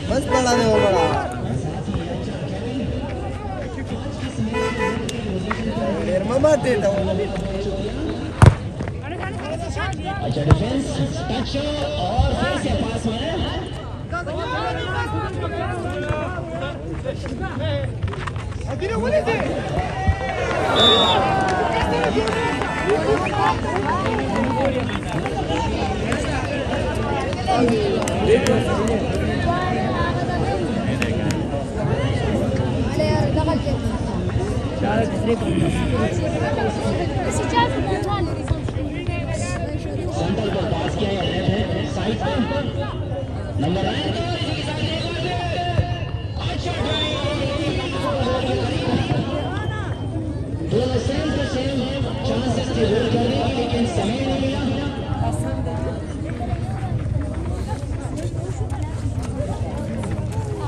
बस बड़ा नहीं हो बड़ा मामा देता हूँ अच्छा डिफेंस टच और फिर से पास में सेंटर को पास किया है साइड पे नंबर 9 अच्छा दोनों सेम टू सेम चांसेस थे गोल करने की लेकिन समय नहीं मिला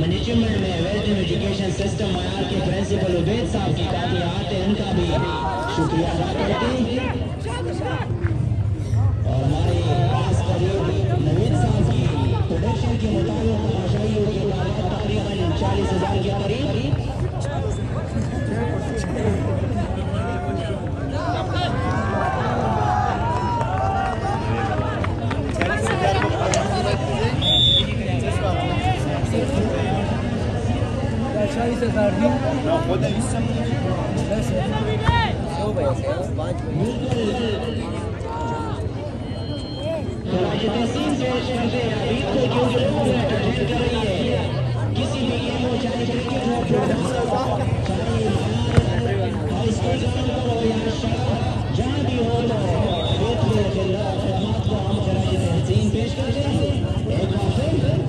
मैनेजमेंट में वेल्थ एजुकेशन सिस्टम मयार के प्रिंसिपल उबैद साहब की काफी आते हैं उनका भी शुक्रिया अदा करते हैं और हमारे पास करीब नवीद साहब की प्रोडक्शन के मुताबिक तमाशाइयों की तादाद तकरीबन 40,000 के करीब किसी भी गेम हो चाहे क्रिकेट हो जहाँ भी हो तो खदमात को हम तहसीन पेश करते हैं एक बार फिर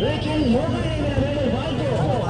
लेकिन मौका नहीं मिला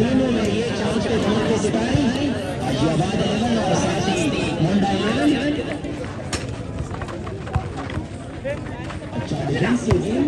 तीनों में ये चांस के धमक के सिपाही अजियाबाद अहमद और साथी मुंडा इनाम अच्छा डिफेंस से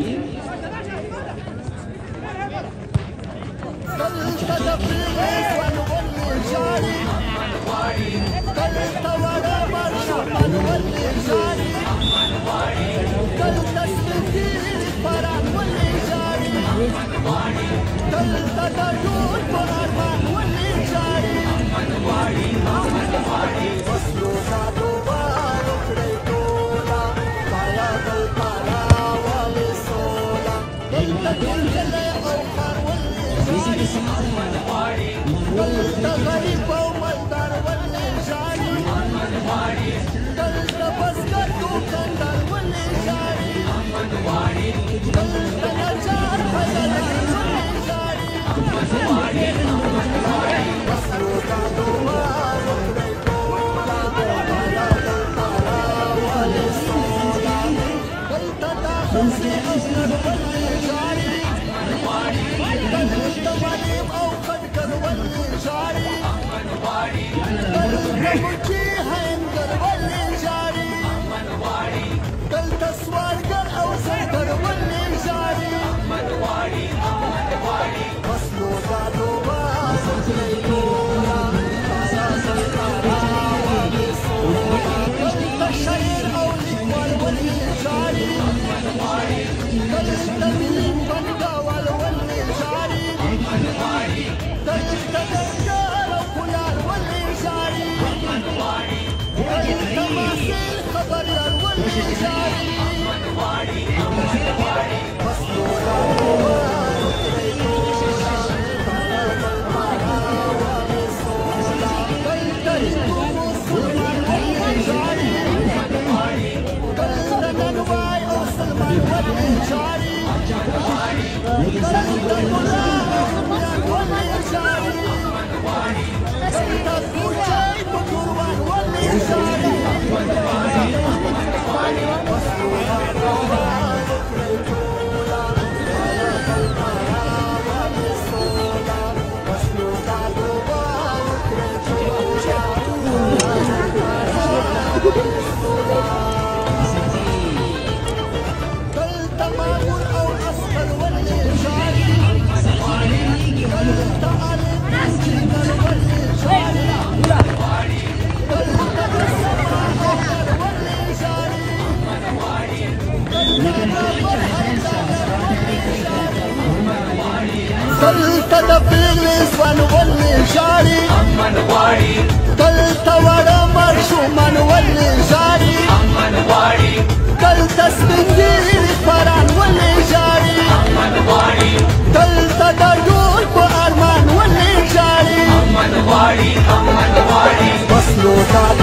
Waslu